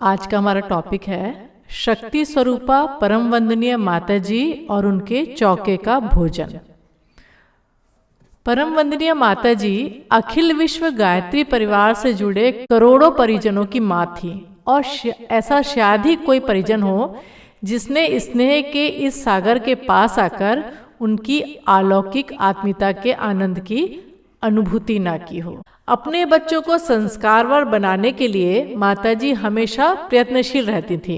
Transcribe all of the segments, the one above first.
आज का हमारा टॉपिक है शक्ति स्वरूपा परम वंदनीय माता जी और उनके चौके का भोजन। परम वंदनीय माता जी अखिल विश्व गायत्री परिवार से जुड़े करोड़ों परिजनों की माँ थी और ऐसा शायद ही कोई परिजन हो जिसने स्नेह के इस सागर के पास आकर उनकी अलौकिक आत्मीयता के आनंद की अनुभूति ना की हो। अपने बच्चों को संस्कारवर बनाने के लिए माताजी हमेशा प्रयत्नशील रहती थी।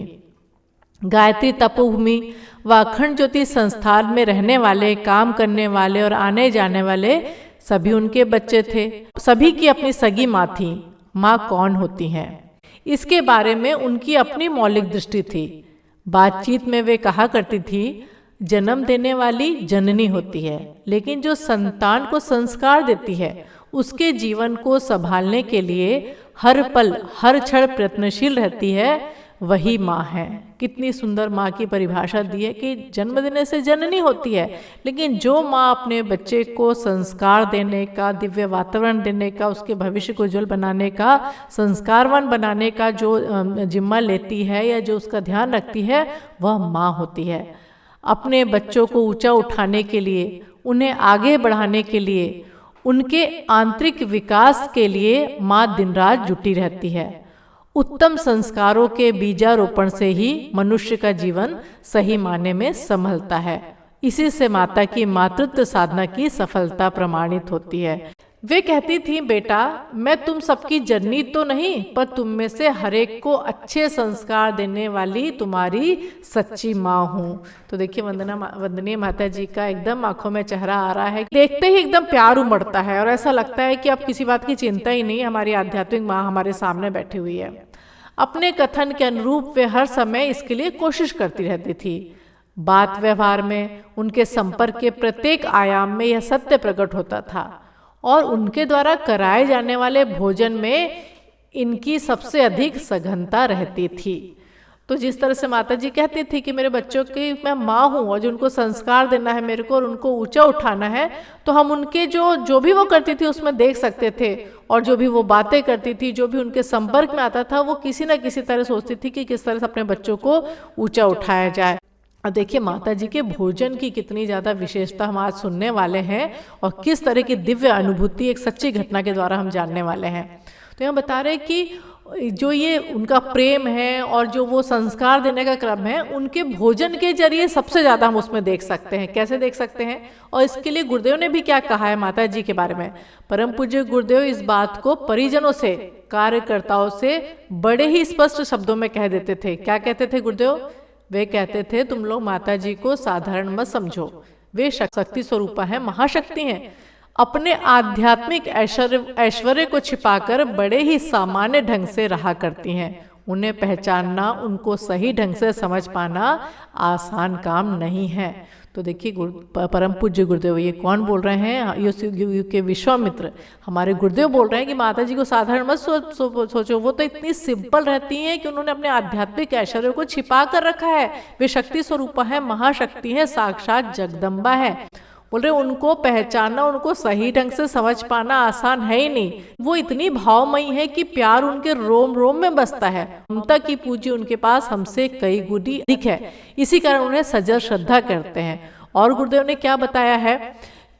गायत्री तपोभूमि व अखंड ज्योति संस्थान में रहने वाले, काम करने वाले और आने जाने वाले सभी उनके बच्चे थे। सभी की अपनी सगी माँ थी। माँ कौन होती हैं, इसके बारे में उनकी अपनी मौलिक दृष्टि थी। बातचीत में वे कहा करती थी, जन्म देने वाली जननी होती है, लेकिन जो संतान को संस्कार देती है उसके जीवन को संभालने के लिए हर पल हर क्षण प्रयत्नशील रहती है, वही माँ है। कितनी सुंदर माँ की परिभाषा दी है कि जन्म देने से जननी होती है, लेकिन जो माँ अपने बच्चे को संस्कार देने का, दिव्य वातावरण देने का, उसके भविष्य को उज्जवल बनाने का, संस्कारवान बनाने का जो जिम्मा लेती है या जो उसका ध्यान रखती है, वह माँ होती है। अपने बच्चों को ऊंचा उठाने के लिए, उन्हें आगे बढ़ाने के लिए, उनके आंतरिक विकास के लिए माँ दिन रात जुटी रहती है। उत्तम संस्कारों के बीजारोपण से ही मनुष्य का जीवन सही मायने में संभलता है। इसी से माता की मातृत्व साधना की सफलता प्रमाणित होती है। वे कहती थी, बेटा मैं तुम सबकी जननी तो नहीं, पर तुम में से हर एक को अच्छे संस्कार देने वाली तुम्हारी सच्ची माँ हूँ। तो देखिए वंदनीय माता जी का एकदम आंखों में चेहरा आ रहा है, देखते ही एकदम प्यार उमड़ता है और ऐसा लगता है कि अब किसी बात की चिंता ही नहीं, हमारी आध्यात्मिक माँ हमारे सामने बैठी हुई है। अपने कथन के अनुरूप वे हर समय इसके लिए कोशिश करती रहती थी। बात व्यवहार में, उनके संपर्क के प्रत्येक आयाम में यह सत्य प्रकट होता था और उनके द्वारा कराए जाने वाले भोजन में इनकी सबसे अधिक सघनता रहती थी। तो जिस तरह से माता जी कहती थी कि मेरे बच्चों की मैं माँ हूँ और जो उनको संस्कार देना है मेरे को और उनको ऊंचा उठाना है, तो हम उनके जो भी वो करती थी उसमें देख सकते थे, और जो भी वो बातें करती थी, जो भी उनके संपर्क में आता था, वो किसी न किसी तरह सोचती थी कि किस तरह से अपने बच्चों को ऊंचा उठाया जाए। और देखिए माता जी के भोजन की कितनी ज़्यादा विशेषता हम आज सुनने वाले हैं और किस तरह की दिव्य अनुभूति एक सच्ची घटना के द्वारा हम जानने वाले हैं। तो यहाँ बता रहे हैं कि जो ये उनका प्रेम है और जो वो संस्कार देने का क्रम है, उनके भोजन के जरिए सबसे ज़्यादा हम उसमें देख सकते हैं। कैसे देख सकते हैं, और इसके लिए गुरुदेव ने भी क्या कहा है माता जी के बारे में। परम पूज्य गुरुदेव इस बात को परिजनों से, कार्यकर्ताओं से बड़े ही स्पष्ट शब्दों में कह देते थे। क्या कहते थे गुरुदेव? वे कहते थे, तुम लोग माता जी को साधारण मत समझो, वे शक्ति स्वरूपा है, महाशक्ति हैं। अपने आध्यात्मिक ऐश्वर्य को छिपाकर बड़े ही सामान्य ढंग से रहा करती हैं। उन्हें पहचानना, उनको सही ढंग से समझ पाना आसान काम नहीं है। तो देखिए परम पूज्य गुरुदेव ये कौन बोल रहे हैं? युग के विश्वामित्र हमारे गुरुदेव बोल रहे हैं कि माता जी को साधारण मत सोचो, वो तो इतनी सिंपल रहती हैं कि उन्होंने अपने आध्यात्मिक ऐश्वर्य को छिपा कर रखा है। वे शक्ति स्वरूपा है, महाशक्ति है, साक्षात जगदम्बा है। बोल रहे उनको पहचानना, उनको सही ढंग से समझ पाना आसान है ही नहीं। वो इतनी भावमयी है कि प्यार उनके रोम रोम में बसता है। ममता की पूंजी उनके पास हमसे कई गुनी अधिक है, इसी कारण उन्हें सजल श्रद्धा करते हैं। और गुरुदेव ने क्या बताया है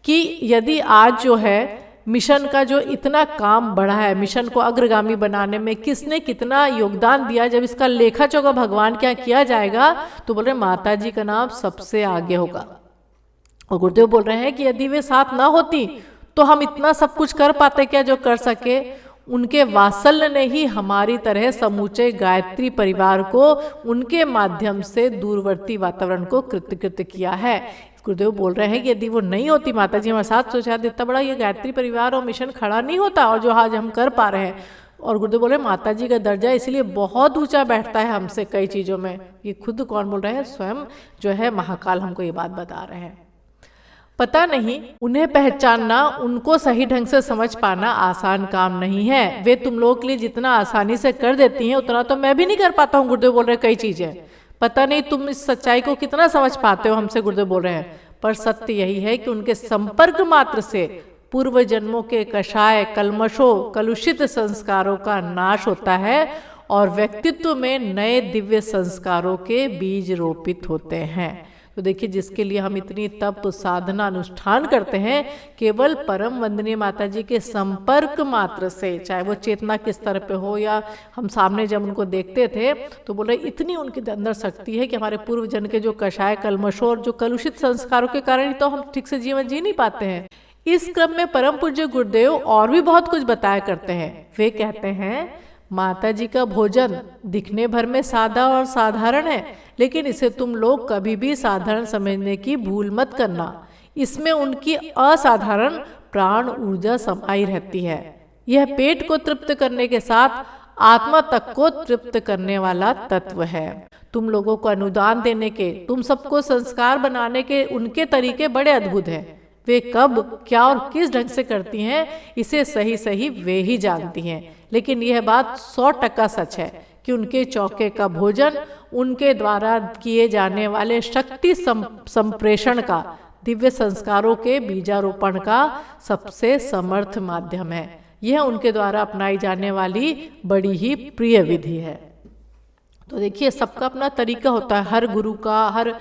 कि यदि आज जो है मिशन का जो इतना काम बढ़ा है, मिशन को अग्रगामी बनाने में किसने कितना योगदान दिया, जब इसका लेखा चोखा भगवान क्या किया जाएगा, तो बोल रहे माता जी का नाम सबसे आगे होगा। और गुरुदेव बोल रहे हैं कि यदि वे साथ ना होती तो हम इतना सब कुछ कर पाते क्या जो कर सके। उनके वात्सल्य ने ही हमारी तरह समूचे गायत्री परिवार को उनके माध्यम से दूरवर्ती वातावरण को कृतकृत किया है। गुरुदेव बोल रहे हैं कि यदि वो नहीं होती माता जी हमारे साथ, तो शायद इतना बड़ा ये गायत्री परिवार और मिशन खड़ा नहीं होता और जो आज हम कर पा रहे हैं। और गुरुदेव बोले माता जी का दर्जा इसलिए बहुत ऊंचा बैठता है हमसे कई चीज़ों में। ये खुद कौन बोल रहे हैं? स्वयं जो है महाकाल हमको ये बात बता रहे हैं। पता नहीं, उन्हें पहचानना, उनको सही ढंग से समझ पाना आसान काम नहीं है। वे तुम लोगों के लिए जितना आसानी से कर देती हैं उतना तो मैं भी नहीं कर पाता हूँ। गुरुदेव बोल रहे हैं कई चीजें, पता नहीं तुम इस सच्चाई को कितना समझ पाते हो, हमसे गुरुदेव बोल रहे हैं। पर सत्य यही है कि उनके संपर्क मात्र से पूर्व जन्मों के कषाय, कलमशों, कलुषित संस्कारों का नाश होता है और व्यक्तित्व में नए दिव्य संस्कारों के बीज रोपित होते हैं। तो देखिए, जिसके लिए हम इतनी तप साधना अनुष्ठान करते हैं, केवल परम वंदनीय माता जी के संपर्क मात्र से, चाहे वो चेतना के स्तर पे हो या हम सामने जब उनको देखते थे तो बोल रहे इतनी उनके अंदर शक्ति है कि हमारे पूर्व जन के जो कषाय कल्मशों और जो कलुषित संस्कारों के कारण ही तो हम ठीक से जीवन जी नहीं पाते हैं। इस क्रम में परम पूज्य गुरुदेव और भी बहुत कुछ बताया करते हैं। वे कहते हैं, माता जी का भोजन दिखने भर में सादा और साधारण है, लेकिन इसे तुम लोग कभी भी साधारण समझने की भूल मत करना। इसमें उनकी असाधारण प्राण ऊर्जा समाई रहती है। यह पेट को तृप्त करने के साथ आत्मा तक को तृप्त करने वाला तत्व है। तुम लोगों को अनुदान देने के, तुम सबको संस्कार बनाने के उनके तरीके बड़े अद्भुत हैं। वे कब, क्या और किस ढंग से करती हैं, इसे सही सही वे ही जानती हैं। लेकिन यह बात 100% सच है कि उनके चौके का भोजन उनके द्वारा किए जाने वाले शक्ति संप्रेषण का, दिव्य संस्कारों के बीजारोपण का सबसे समर्थ माध्यम है। यह उनके द्वारा अपनाई जाने वाली बड़ी ही प्रिय विधि है। तो देखिए, सबका अपना तरीका होता है। हर गुरु का, हर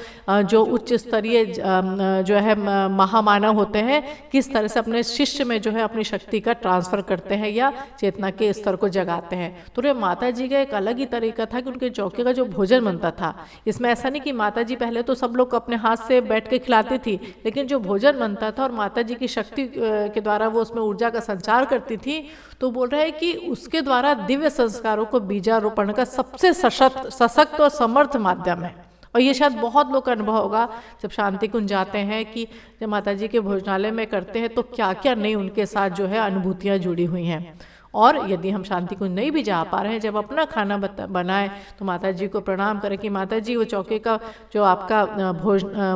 जो उच्च स्तरीय जो है महामानव होते हैं, किस तरह से अपने शिष्य में जो है अपनी शक्ति का ट्रांसफर करते हैं या चेतना के स्तर को जगाते हैं। तो रे माता जी का एक अलग ही तरीका था कि उनके चौके का जो भोजन बनता था, इसमें ऐसा नहीं कि माता जी पहले तो सब लोग अपने हाथ से बैठ के खिलाती थी, लेकिन जो भोजन बनता था और माता जी की शक्ति के द्वारा वो उसमें ऊर्जा का संचार करती थी, तो बोल रहा है कि उसके द्वारा दिव्य संस्कारों को बीजारोपण का सबसे सशक्त और समर्थ माध्यम है। और ये शायद बहुत लोग का अनुभव होगा जब शांति कुंज जाते हैं कि जब माता जी के भोजनालय में करते हैं तो क्या क्या नहीं उनके साथ जो है अनुभूतियाँ जुड़ी हुई हैं। और यदि हम शांति कुंज नहीं भी जा पा रहे हैं, जब अपना खाना बनाए तो माता जी को प्रणाम करें कि माता जी वो चौके का जो आपका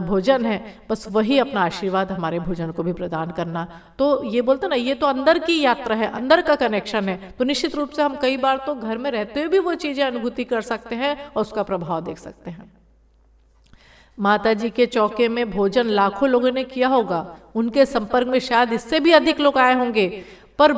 भोजन है, बस वही अपना आशीर्वाद हमारे भोजन को भी प्रदान करना। तो ये बोलते ना, ये तो अंदर की यात्रा है, अंदर का कनेक्शन है। तो निश्चित रूप से हम कई बार तो घर में रहते हुए भी वो चीज़ें अनुभूति कर सकते हैं और उसका प्रभाव देख सकते हैं। माता जी के चौके में भोजन लाखों लोगों ने किया होगा, उनके संपर्क में शायद इससे भी अधिक लोग आए होंगे, पर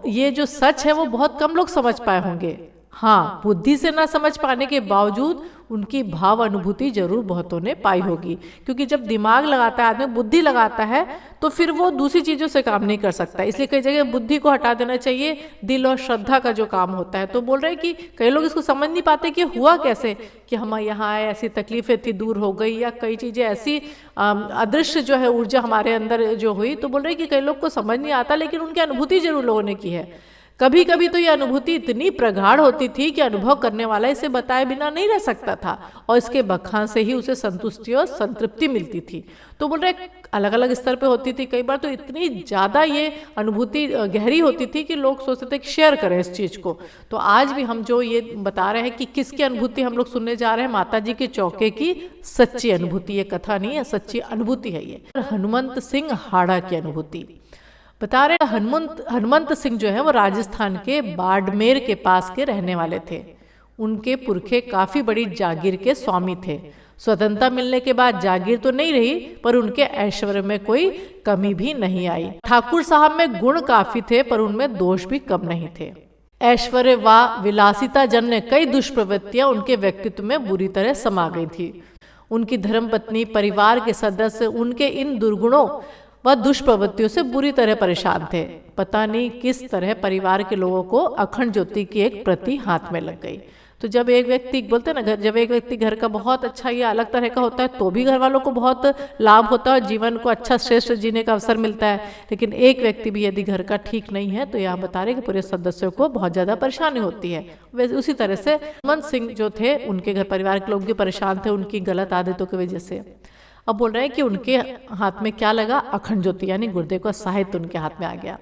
ये जो सच है वो बहुत कम लोग समझ पाए होंगे। हाँ, बुद्धि से ना समझ पाने के बावजूद उनकी भाव अनुभूति जरूर बहुतों ने पाई होगी, क्योंकि जब दिमाग लगाता है आदमी, बुद्धि लगाता है, तो फिर वो दूसरी चीज़ों से काम नहीं कर सकता। इसलिए कई जगह बुद्धि को हटा देना चाहिए, दिल और श्रद्धा का जो काम होता है। तो बोल रहे हैं कि कई लोग इसको समझ नहीं पाते कि हुआ कैसे कि हम यहाँ आए, ऐसी तकलीफें थी, दूर हो गई, या कई चीज़ें ऐसी अदृश्य जो है ऊर्जा हमारे अंदर जो हुई। तो बोल रहे हैं कि कई लोग को समझ नहीं आता, लेकिन उनकी अनुभूति जरूर लोगों ने की है। कभी कभी तो ये अनुभूति इतनी प्रगाढ़ होती थी कि अनुभव करने वाला इसे बताए बिना नहीं रह सकता था, और इसके बखान से ही उसे संतुष्टि और संतृप्ति मिलती थी। तो बोल रहे अलग अलग स्तर पे होती थी, कई बार तो इतनी ज़्यादा ये अनुभूति गहरी होती थी कि लोग सोचते थे कि शेयर करें इस चीज़ को। तो आज भी हम जो ये बता रहे हैं कि किसकी अनुभूति हम लोग सुनने जा रहे हैं, माता जी के चौके की सच्ची अनुभूति। ये कथा नहीं है, सच्ची अनुभूति है। ये हनुमंत सिंह हाड़ा की अनुभूति बता रहे। हनुमंत सिंह जो है वो राजस्थान के बाड़मेर के पास के रहने वाले थे। उनके पुरखे काफी बड़ी जागीर के स्वामी थे। स्वतंत्रता मिलने के बाद जागीर तो नहीं रही, पर उनके ऐश्वर्य में कोई कमी भी नहीं आई। ठाकुर साहब में गुण काफी थे, पर उनमें दोष भी कम नहीं थे। ऐश्वर्य व विलासिता जन्य कई दुष्प्रवृत्तियां उनके व्यक्तित्व में बुरी तरह समा गई थी। उनकी धर्मपत्नी, परिवार के सदस्य उनके इन दुर्गुणों वह दुष्प्रवृत्तियों से बुरी तरह परेशान थे। पता नहीं किस तरह परिवार के लोगों को अखंड ज्योति की एक प्रति हाथ में लग गई। तो जब एक व्यक्ति बोलते हैं ना, जब एक व्यक्ति घर का बहुत अच्छा या अलग तरह का होता है तो भी घर वालों को बहुत लाभ होता है और जीवन को अच्छा श्रेष्ठ जीने का अवसर मिलता है। लेकिन एक व्यक्ति भी यदि घर का ठीक नहीं है तो यहाँ बता रहे कि पूरे सदस्यों को बहुत ज़्यादा परेशानी होती है। वैसे उसी तरह से हनुमंत सिंह जो थे, उनके घर परिवार के लोग भी परेशान थे उनकी गलत आदतों की वजह से। अब बोल रहे हैं कि उनके हाथ में क्या लगा, अखंड ज्योति यानी गुरुदेव का साहित्य उनके हाथ में आ गया।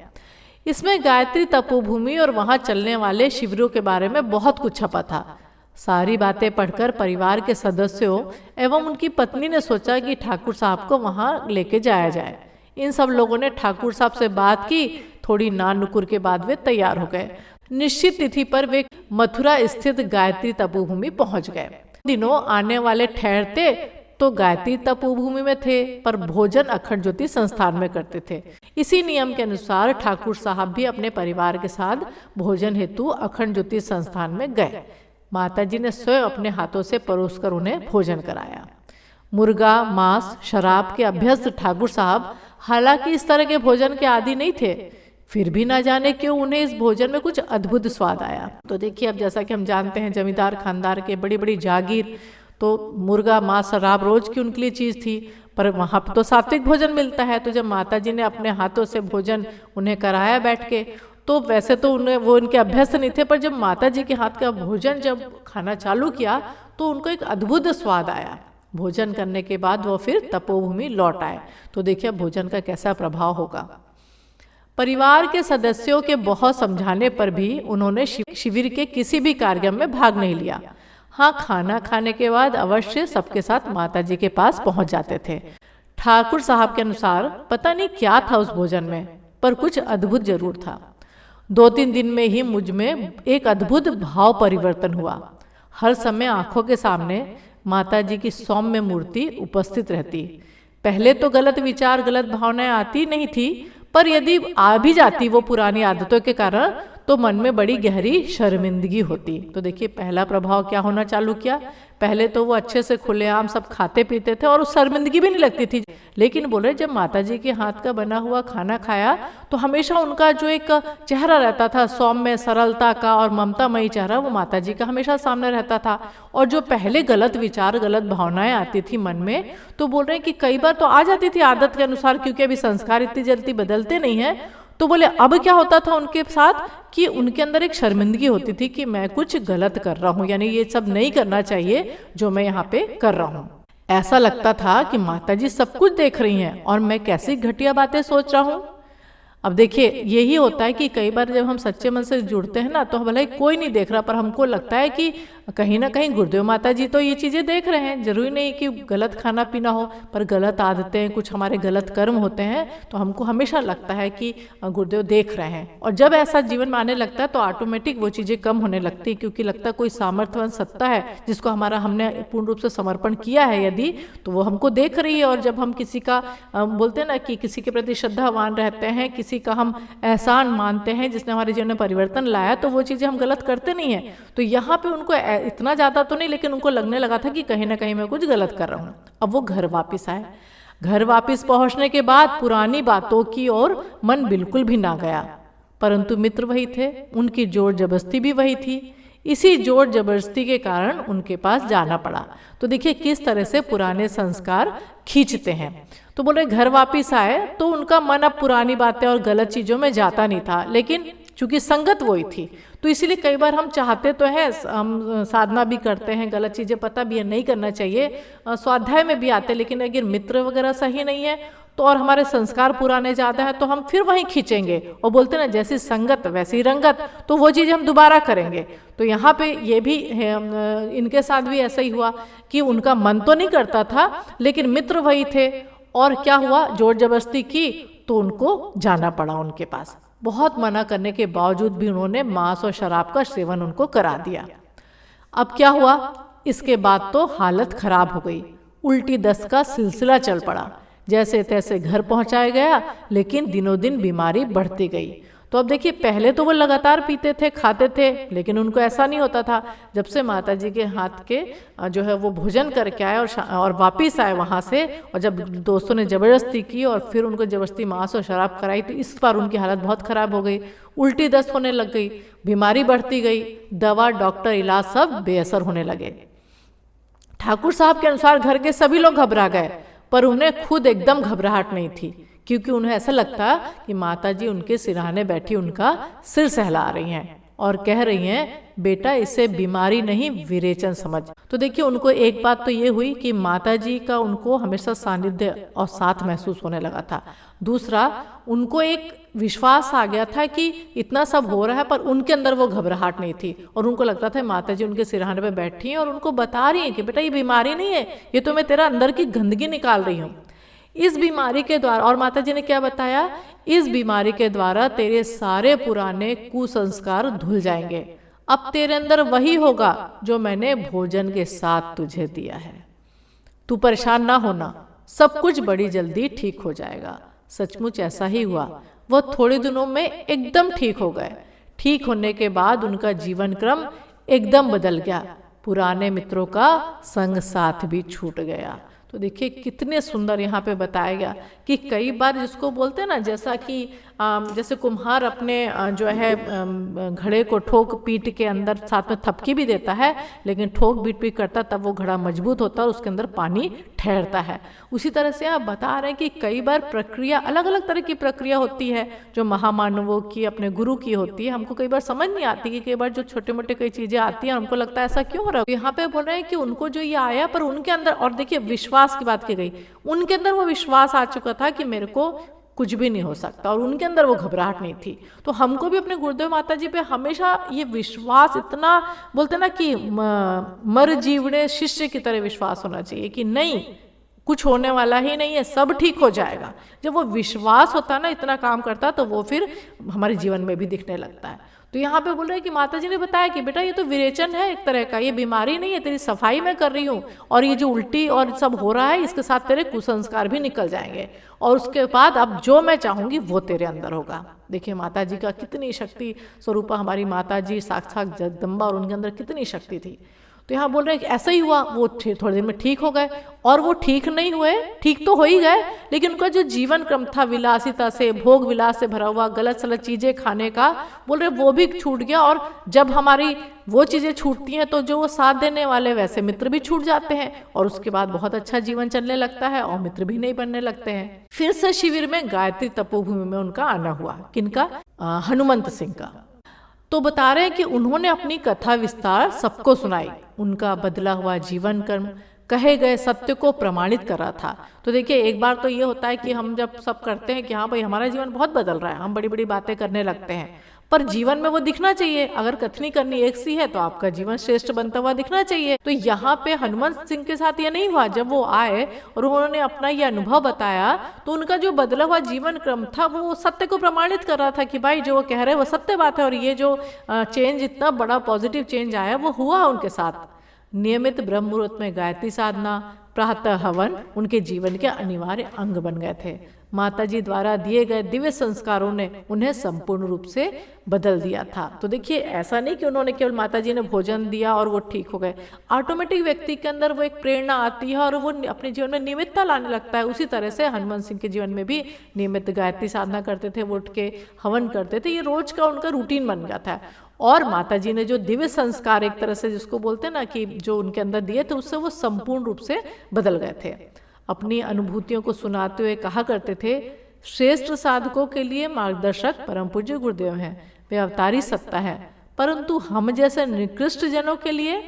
इसमें गायत्री तपोभूमि और वहां चलने वाले शिविरों के बारे में बहुत कुछ छपा था। सारी बातें पढ़कर परिवार के सदस्यों एवं उनकी पत्नी ने सोचा कि ठाकुर साहब को वहां लेके जाया जाए। इन सब लोगों ने ठाकुर साहब से बात की। थोड़ी नान नुकुर के बाद वे तैयार हो गए। निश्चित तिथि पर वे मथुरा स्थित गायत्री तपोभूमि पहुंच गए। दिनों आने वाले ठहरते तो गायत्री तपोभूमि में थे, पर भोजन अखंड ज्योति संस्थान में करते थे। इसी नियम के अनुसार ठाकुर साहब भी अपने परिवार के साथ भोजन हेतु अखंड ज्योति संस्थान में गए। माताजी ने स्वयं अपने हाथों से परोसकर उन्हें भोजन कराया। मुर्गा, मांस, शराब के अभ्यस्त ठाकुर साहब हालांकि इस तरह के भोजन के आदी नहीं थे, फिर भी ना जाने क्यों उन्हें इस भोजन में कुछ अद्भुत स्वाद आया। तो देखिए, अब जैसा कि हम जानते हैं जमींदार खानदार के बड़ी बड़ी जागीर, तो मुर्गा, मांस, शराब रोज की उनके लिए चीज़ थी, पर वहाँ तो सात्विक भोजन मिलता है। तो जब माताजी ने अपने हाथों से भोजन उन्हें कराया बैठ के, तो वैसे तो उन्हें वो इनके अभ्यस्त नहीं थे, पर जब माताजी के हाथ का भोजन जब खाना चालू किया तो उनको एक अद्भुत स्वाद आया। भोजन करने के बाद वो फिर तपोभूमि लौट आए। तो देखिए भोजन का कैसा प्रभाव होगा। परिवार के सदस्यों के बहुत समझाने पर भी उन्होंने शिविर के किसी भी कार्यक्रम में भाग नहीं लिया। हाँ, खाना खाने के बाद अवश्य सबके साथ माताजी के पास पहुंच जाते थे। ठाकुर साहब के अनुसार पता नहीं क्या था उस भोजन में, पर कुछ अद्भुत जरूर था। 2-3 दिन में ही मुझ में एक अद्भुत भाव परिवर्तन हुआ। हर समय आंखों के सामने माताजी की सौम्य मूर्ति उपस्थित रहती। पहले तो गलत विचार, गलत भावनाएं आती नहीं थी, पर यदि आ भी जाती वो पुरानी आदतों के कारण, तो मन में बड़ी गहरी शर्मिंदगी होती। तो देखिए पहला प्रभाव क्या होना चालू किया। पहले तो वो अच्छे से खुलेआम सब खाते पीते थे और उस शर्मिंदगी भी नहीं लगती थी, लेकिन बोले जब माताजी के हाथ का बना हुआ खाना खाया तो हमेशा उनका जो एक चेहरा रहता था सौम्य सरलता का और ममतामयी चेहरा, वो माताजी का हमेशा सामने रहता था। और जो पहले गलत विचार, गलत भावनाएं आती थी मन में, तो बोल रहे हैं कि कई बार तो आ जाती थी आदत के अनुसार, क्योंकि अभी संस्कार इतनी जल्दी बदलते नहीं है। तो बोले अब क्या होता था उनके साथ कि उनके अंदर एक शर्मिंदगी होती थी कि मैं कुछ गलत कर रहा हूँ, यानी ये सब नहीं करना चाहिए जो मैं यहाँ पे कर रहा हूँ। ऐसा लगता था कि माताजी सब कुछ देख रही हैं और मैं कैसी घटिया बातें सोच रहा हूँ। अब देखिए यही होता है कि कई बार जब हम सच्चे मन से जुड़ते हैं ना, तो भले कोई नहीं देख रहा, पर हमको लगता है कि कहीं ना कहीं गुरुदेव माता जी तो ये चीज़ें देख रहे हैं। जरूरी नहीं कि गलत खाना पीना हो, पर गलत आदतें, कुछ हमारे गलत कर्म होते हैं, तो हमको हमेशा लगता है कि गुरुदेव देख रहे हैं। और जब ऐसा जीवन में आने लगता है तो ऑटोमेटिक वो चीज़ें कम होने लगती, क्योंकि लगता है कोई सामर्थ्यवान सत्ता है जिसको हमने पूर्ण रूप से समर्पण किया है यदि, तो वो हमको देख रही है। और जब हम किसी का बोलते हैं ना कि किसी के प्रति श्रद्धावान रहते हैं, किसी का हम एहसान मानते हैं जिसने हमारे जीवन में परिवर्तन लाया, तो वो चीज़ें हम गलत करते नहीं हैं। तो यहाँ पे उनको इतना ज़्यादा तो नहीं, लेकिन उनको लगने लगा था कि कहीं ना कहीं मैं कुछ गलत कर रहा हूँ। अब वो घर वापस आए। घर वापस पहुँचने के बाद पुरानी बातों की ओर मन बिल्कुल भी ना गया, परंतु मित्र वही थे, उनकी जोर जबरदस्ती भी वही थी। इसी जोर जबरदस्ती के कारण उनके पास जाना पड़ा। तो देखिए किस तरह से पुराने संस्कार खींचते हैं। तो बोले घर वापिस आए तो उनका मन अब पुरानी बातें और गलत चीज़ों में जाता नहीं था, लेकिन चूंकि संगत वही थी, तो इसीलिए कई बार हम चाहते तो हैं, हम साधना भी करते हैं, गलत चीज़ें पता भी है नहीं करना चाहिए, स्वाध्याय में भी आते, लेकिन अगर मित्र वगैरह सही नहीं है तो और हमारे संस्कार पुराने ज़्यादा है तो हम फिर वहीं खींचेंगे और बोलते ना जैसी संगत वैसी रंगत, तो वो चीज़ हम दोबारा करेंगे। तो यहाँ पे ये भी इनके साथ भी ऐसा ही हुआ कि उनका मन तो नहीं करता था, लेकिन मित्र वही थे, और क्या हुआ, जोर जबरदस्ती की तो उनको जाना पड़ा उनके पास। बहुत मना करने के बावजूद भी उन्होंने मांस और शराब का सेवन उनको करा दिया। अब क्या हुआ, इसके बाद तो हालत खराब हो गई, उल्टी दस्त का सिलसिला चल पड़ा। जैसे तैसे घर पहुंचाया गया, लेकिन दिनों दिन बीमारी बढ़ती गई। तो अब देखिए पहले तो वो लगातार पीते थे, खाते थे, लेकिन उनको ऐसा नहीं होता था। जब से माताजी के हाथ के जो है वो भोजन करके आए और वापिस आए वहाँ से, और जब दोस्तों ने ज़बरदस्ती की और फिर उनको ज़बरदस्ती मांस और शराब कराई, तो इस बार उनकी हालत बहुत ख़राब हो गई, उल्टी दस्त होने लग गई, बीमारी बढ़ती गई, दवा डॉक्टर इलाज सब बेअसर होने लगे। ठाकुर साहब के अनुसार घर के सभी लोग घबरा गए, पर उन्हें खुद एकदम घबराहट नहीं थी, क्योंकि उन्हें ऐसा लगता कि माताजी उनके सिरहाने बैठी उनका सिर सहला रही हैं और कह रही हैं, बेटा इसे बीमारी नहीं विरेचन समझ। तो देखिए उनको एक बात तो ये हुई कि माताजी का उनको हमेशा सानिध्य और साथ महसूस होने लगा था। दूसरा, उनको एक विश्वास आ गया था कि इतना सब हो रहा है, पर उनके अंदर वो घबराहट नहीं थी, और उनको लगता था माताजी उनके सिरहाने पे बैठी हैं और उनको बता रही हैं कि बेटा ये बीमारी नहीं है, ये तो मैं तेरा अंदर की गंदगी निकाल रही हूँ। इस बीमारी के द्वारा, और माताजी ने क्या बताया, इस बीमारी के द्वारा तेरे सारे पुराने कुसंस्कार धुल जाएंगे। अब तेरे अंदर वही होगा जो मैंने भोजन के साथ तुझे दिया है। तू परेशान ना होना, सब कुछ बड़ी जल्दी ठीक हो जाएगा। सचमुच ऐसा ही हुआ, वह थोड़े दिनों में एकदम ठीक हो गए। ठीक होने के बाद उनका जीवन क्रम एकदम बदल गया, पुराने मित्रों का संग साथ भी छूट गया। तो देखिए कितने सुंदर यहाँ पे बताया गया कि कई बार जिसको बोलते हैं ना, जैसा कि जैसे कुम्हार अपने जो है घड़े को ठोक पीट के अंदर साथ में थपकी भी देता है, लेकिन ठोक बीट भी करता तब वो घड़ा मजबूत होता है और उसके अंदर पानी ठहरता है। उसी तरह से आप बता रहे हैं कि कई बार प्रक्रिया, अलग अलग तरह की प्रक्रिया होती है जो महामानवों की, अपने गुरु की होती है। हमको कई बार समझ नहीं आती कि कई बार जो छोटे मोटे कई चीजें आती हैं हमको लगता है ऐसा क्यों हो रहा है। यहाँ पे बोल रहे हैं कि उनको जो ये आया, पर उनके अंदर, और देखिए विश्वास की बात की गई, उनके अंदर वो विश्वास आ चुका था कि मेरे को कुछ भी नहीं हो सकता, और उनके अंदर वो घबराहट नहीं थी। तो हमको भी अपने गुरुदेव माता जी पे हमेशा ये विश्वास, इतना बोलते ना कि मर जीवड़े शिष्य की तरह विश्वास होना चाहिए कि नहीं, कुछ होने वाला ही नहीं है, सब ठीक हो जाएगा। जब वो विश्वास होता है ना, इतना काम करता, तो वो फिर हमारे जीवन में भी दिखने लगता है। तो यहाँ पे बोल रहे हैं कि माता जी ने बताया कि बेटा ये तो विरेचन है एक तरह का, ये बीमारी नहीं है, तेरी सफाई मैं कर रही हूँ, और ये जो उल्टी और सब हो रहा है इसके साथ तेरे कुसंस्कार भी निकल जाएंगे, और उसके बाद अब जो मैं चाहूंगी वो तेरे अंदर होगा। देखिए माता जी का कितनी शक्ति स्वरूपा, हमारी माता जी साक्षात जगदम्बा, और उनके अंदर कितनी शक्ति थी। तो यहाँ बोल रहे हैं कि ऐसा ही हुआ, वो थोड़े दिन में ठीक हो गए, और वो ठीक नहीं हुए, ठीक तो हो ही गए, लेकिन उनका जो जीवन क्रम था विलासिता से, भोग विलास से भरा हुआ, गलत सलत चीजें खाने का, बोल रहे वो भी छूट गया। और जब हमारी वो चीजें छूटती हैं तो जो वो साथ देने वाले वैसे मित्र भी छूट जाते हैं, और उसके बाद बहुत अच्छा जीवन चलने लगता है और मित्र भी नहीं बनने लगते हैं। फिर से शिविर में गायत्री तपोभूमि में उनका आना हुआ। किनका? हनुमंत सिंह का। तो बता रहे हैं कि उन्होंने अपनी कथा विस्तार सबको सुनाई, उनका बदला हुआ जीवन कर्म कहे गए सत्य को प्रमाणित कर रहा था। तो देखिए एक बार तो ये होता है कि हम जब सब करते हैं कि हाँ भाई हमारा जीवन बहुत बदल रहा है, हम बड़ी बड़ी बातें करने लगते हैं, पर जीवन में वो दिखना चाहिए। अगर कथनी करनी एक सी है तो आपका जीवन श्रेष्ठ बनता हुआ दिखना चाहिए। तो यहाँ पे हनुमंत सिंह के साथ ये नहीं हुआ। जब वो आए और उन्होंने अपना ये अनुभव बताया, तो उनका जो बदला हुआ जीवन क्रम था वो सत्य को प्रमाणित कर रहा था कि भाई जो वो कह रहे हैं वो सत्य बात है, और ये जो चेंज, इतना बड़ा पॉजिटिव चेंज आया वो हुआ उनके साथ। नियमित ब्रह्म मुहूर्त में गायत्री साधना, प्रातः हवन उनके जीवन के अनिवार्य अंग बन गए थे। माता जी द्वारा दिए गए दिव्य संस्कारों ने उन्हें संपूर्ण रूप से बदल दिया था। तो देखिए ऐसा नहीं कि उन्होंने केवल माता जी ने भोजन दिया और वो ठीक हो गए, ऑटोमेटिक व्यक्ति के अंदर वो एक प्रेरणा आती है और वो अपने जीवन में नियमितता लाने लगता है। उसी तरह से हनुमान सिंह के जीवन में भी नियमित गायत्री साधना करते थे, वो उठ के हवन करते थे, ये रोज का उनका रूटीन बन गया था। और माता जी ने जो दिव्य संस्कार एक तरह से जिसको बोलते हैं ना कि जो उनके अंदर दिए थे, उससे वो संपूर्ण रूप से बदल गए थे। अपनी अनुभूतियों को सुनाते हुए कहा करते थे, श्रेष्ठ साधकों के लिए मार्गदर्शक परम पूज्य गुरुदेव हैं, वे अवतारी सत्ता है, परंतु हम जैसे निकृष्ट जनों के लिए,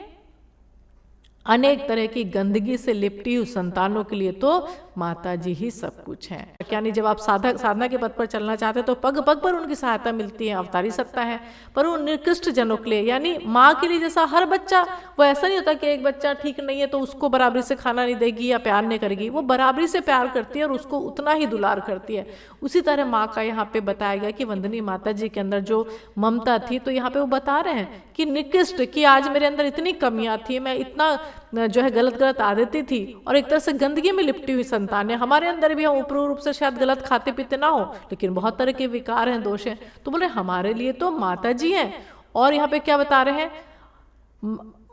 अनेक तरह की गंदगी से लिपटी हुई संतानों के लिए तो माता जी ही सब कुछ हैं। यानी जब आप साधना के पथ पर चलना चाहते हैं तो पग पग पर उनकी सहायता मिलती है, अवतारी सत्ता है। पर वो निकृष्ट जनों के लिए, यानी माँ के लिए जैसा हर बच्चा, वो ऐसा नहीं होता कि एक बच्चा ठीक नहीं है तो उसको बराबरी से खाना नहीं देगी या प्यार नहीं करेगी, वो बराबरी से प्यार करती है और उसको उतना ही दुलार करती है। उसी तरह माँ का यहाँ पे बताया गया कि वंदनीय माता जी के अंदर जो ममता थी, तो यहाँ पे वो बता रहे हैं कि निकृष्ट, कि आज मेरे अंदर इतनी कमियां थी, मैं इतना जो है गलत आदतें थी, और एक तरह से गंदगी में लिपटी हुई संतान है। हमारे अंदर भी हम ऊपरी रूप से शायद गलत खाते पीते ना हो, लेकिन बहुत तरह के विकार हैं, दोष हैं। तो बोले हमारे लिए तो माता जी हैं। और यहाँ पे क्या बता रहे हैं,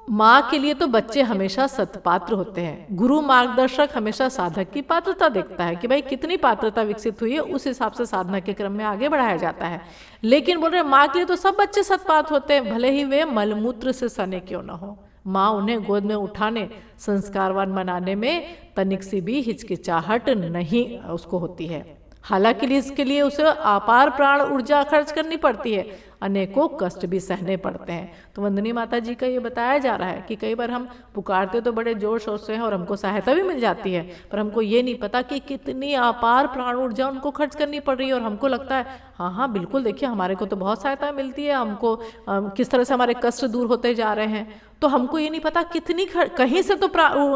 माँ के लिए तो बच्चे हमेशा सत्पात्र होते हैं। गुरु मार्गदर्शक हमेशा साधक की पात्रता देखता है कि भाई कितनी पात्रता विकसित हुई है, उस हिसाब से साधना के क्रम में आगे बढ़ाया जाता है। लेकिन बोल रहे माँ के लिए तो सब बच्चे सत्पात्र होते हैं, भले ही वे मलमूत्र से सने क्यों न हो। माँ उन्हें गोद में उठाने, संस्कारवान बनाने में तनिक सी भी हिचकिचाहट नहीं उसको होती है। हालांकि इसके लिए उसे अपार प्राण ऊर्जा खर्च करनी पड़ती है, अनेकों कष्ट भी सहने पड़ते हैं। तो वंदनीय माता जी का ये बताया जा रहा है कि कई बार हम पुकारते तो बड़े जोर शोर से हैं और हमको सहायता भी मिल जाती है, पर हमको ये नहीं पता कि कितनी अपार प्राण ऊर्जा उनको खर्च करनी पड़ रही है। और हमको लगता है हाँ बिल्कुल, देखिए हमारे को तो बहुत सहायता मिलती है, हमको किस तरह से हमारे कष्ट दूर होते जा रहे हैं। तो हमको ये नहीं पता कितनी कहीं से तो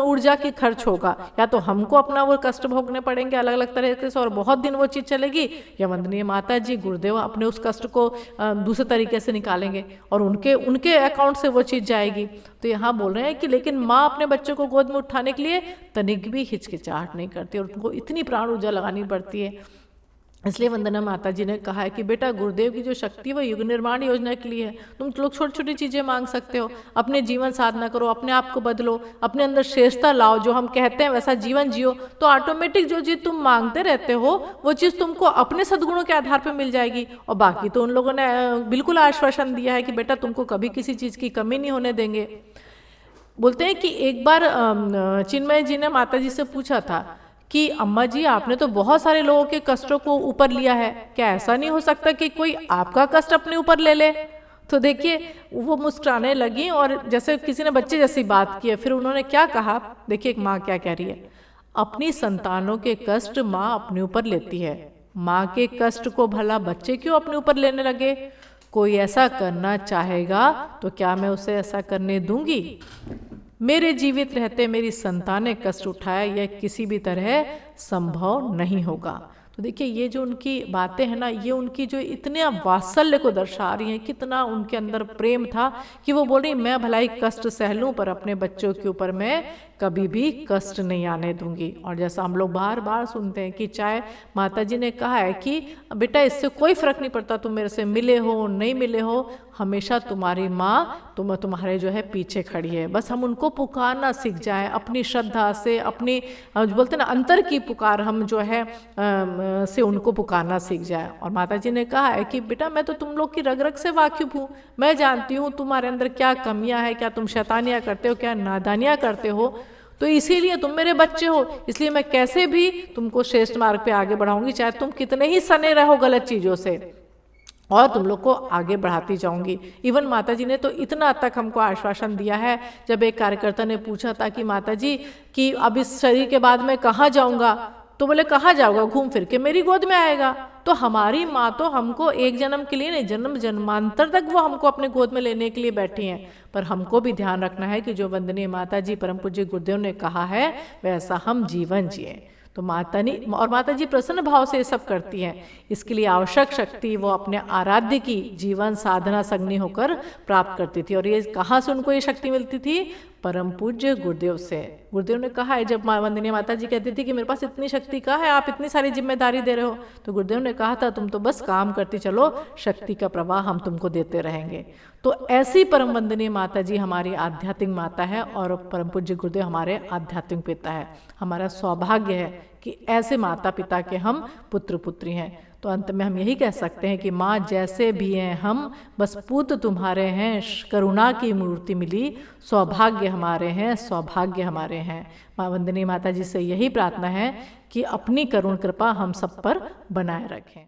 ऊर्जा की खर्च होगा, या तो हमको अपना वो कष्ट भोगने पड़ेंगे अलग अलग तरीके से और बहुत दिन वो चीज़ चलेगी, या वंदनीय माता जी गुरुदेव अपने उस कष्ट को दूसरे तरीके से निकालेंगे और उनके अकाउंट से वो चीज़ जाएगी। तो यहाँ बोल रहे हैं कि लेकिन माँ अपने बच्चों को गोद में उठाने के लिए तनिक भी हिचकिचाहट नहीं करती और उनको इतनी प्राण ऊर्जा लगानी पड़ती है। इसलिए वंदना माता जी ने कहा है कि बेटा गुरुदेव की जो शक्ति है वो युग निर्माण योजना के लिए है। तुम लोग छोटी छोटी चीज़ें मांग सकते हो, अपने जीवन साधना करो, अपने आप को बदलो, अपने अंदर श्रेष्ठता लाओ, जो हम कहते हैं वैसा जीवन जियो, तो ऑटोमेटिक जो चीज़ तुम मांगते रहते हो वो चीज़ तुमको अपने सद्गुणों के आधार पर मिल जाएगी। और बाकी तो उन लोगों ने बिल्कुल आश्वासन दिया है कि बेटा तुमको कभी किसी चीज़ की कमी नहीं होने देंगे। बोलते हैं कि एक बार चिन्मय जी ने माता जी से पूछा था कि अम्मा जी आपने तो बहुत सारे लोगों के कष्टों को ऊपर लिया है, क्या ऐसा नहीं हो सकता कि कोई आपका कष्ट अपने ऊपर ले ले? तो देखिए वो मुस्कुराने लगी और जैसे किसी ने बच्चे जैसी बात की है। फिर उन्होंने क्या कहा, देखिए एक माँ क्या कह रही है, अपनी संतानों के कष्ट माँ अपने ऊपर लेती है, माँ के कष्ट को भला बच्चे क्यों अपने ऊपर लेने लगे? कोई ऐसा करना चाहेगा तो क्या मैं उसे ऐसा करने दूंगी? मेरे जीवित रहते मेरी संतानें कष्ट उठाए यह किसी भी तरह संभव नहीं होगा। तो देखिए ये जो उनकी बातें हैं ना, ये उनकी जो इतने वात्सल्य को दर्शा रही हैं, कितना उनके अंदर प्रेम था कि वो बोल रही मैं भलाई कष्ट सह लूं पर अपने बच्चों के ऊपर मैं कभी भी कष्ट नहीं आने दूंगी। और जैसा हम लोग बार बार सुनते हैं कि चाहे माता जी ने कहा है कि बेटा इससे कोई फर्क नहीं पड़ता तुम मेरे से मिले हो नहीं मिले हो, हमेशा तुम्हारी माँ तुम्हारे जो है पीछे खड़ी है। बस हम उनको पुकारना सीख जाएं अपनी श्रद्धा से, अपनी बोलते ना अंतर की पुकार हम जो है से उनको पुकारना सीख जाए। और माता जी ने कहा है कि बेटा मैं तो तुम लोग की रग रग से वाकिफ हूँ, मैं जानती हूँ तुम्हारे अंदर क्या कमियां है, क्या तुम शैतानियाँ करते हो, क्या नादानियाँ करते हो, तो इसीलिए तुम मेरे बच्चे हो, इसलिए मैं कैसे भी तुमको श्रेष्ठ मार्ग पे आगे बढ़ाऊंगी, चाहे तुम कितने ही सने रहो गलत चीज़ों से, और तुम लोग को आगे बढ़ाती जाऊंगी। इवन माता जी ने तो इतना तक हमको आश्वासन दिया है, जब एक कार्यकर्ता ने पूछा था कि माता जी कि अब इस शरीर के बाद मैं कहाँ जाऊंगा, तो बोले कहाँ जाओगा, घूम फिर के मेरी गोद में आएगा। तो हमारी माँ तो हमको एक जन्म के लिए नहीं, जन्म जन्मांतर तक वो हमको अपने गोद में लेने के लिए बैठी हैं। पर हमको भी ध्यान रखना है कि जो वंदनीय माता जी परम पूज्य गुरुदेव ने कहा है वैसा हम जीवन जिए। तो माता जी प्रसन्न भाव से ये सब करती हैं। इसके लिए आवश्यक शक्ति वो अपने आराध्य की जीवन साधना संगनी होकर प्राप्त करती थी। और ये कहाँ से उनको ये शक्ति मिलती थी? परम पूज्य गुरुदेव से। गुरुदेव ने कहा है, जब वंदनीय माता जी कहती थी कि मेरे पास इतनी शक्ति कहाँ है, आप इतनी सारी जिम्मेदारी दे रहे हो, तो गुरुदेव ने कहा था तुम तो बस काम करती चलो, शक्ति का प्रवाह हम तुमको देते रहेंगे। तो ऐसी परम वंदनीय माता जी हमारी आध्यात्मिक माता है और परम पूज्य गुरुदेव हमारे आध्यात्मिक पिता है। हमारा सौभाग्य है कि ऐसे माता पिता के हम पुत्र पुत्री हैं। तो अंत में हम यही कह सकते हैं कि माँ जैसे भी हैं हम बस पुत्र तुम्हारे हैं, करुणा की मूर्ति मिली, सौभाग्य हमारे हैं, सौभाग्य हमारे हैं। माँ वंदनीय माता जी से यही प्रार्थना है कि अपनी करुण कृपा हम सब पर बनाए रखें।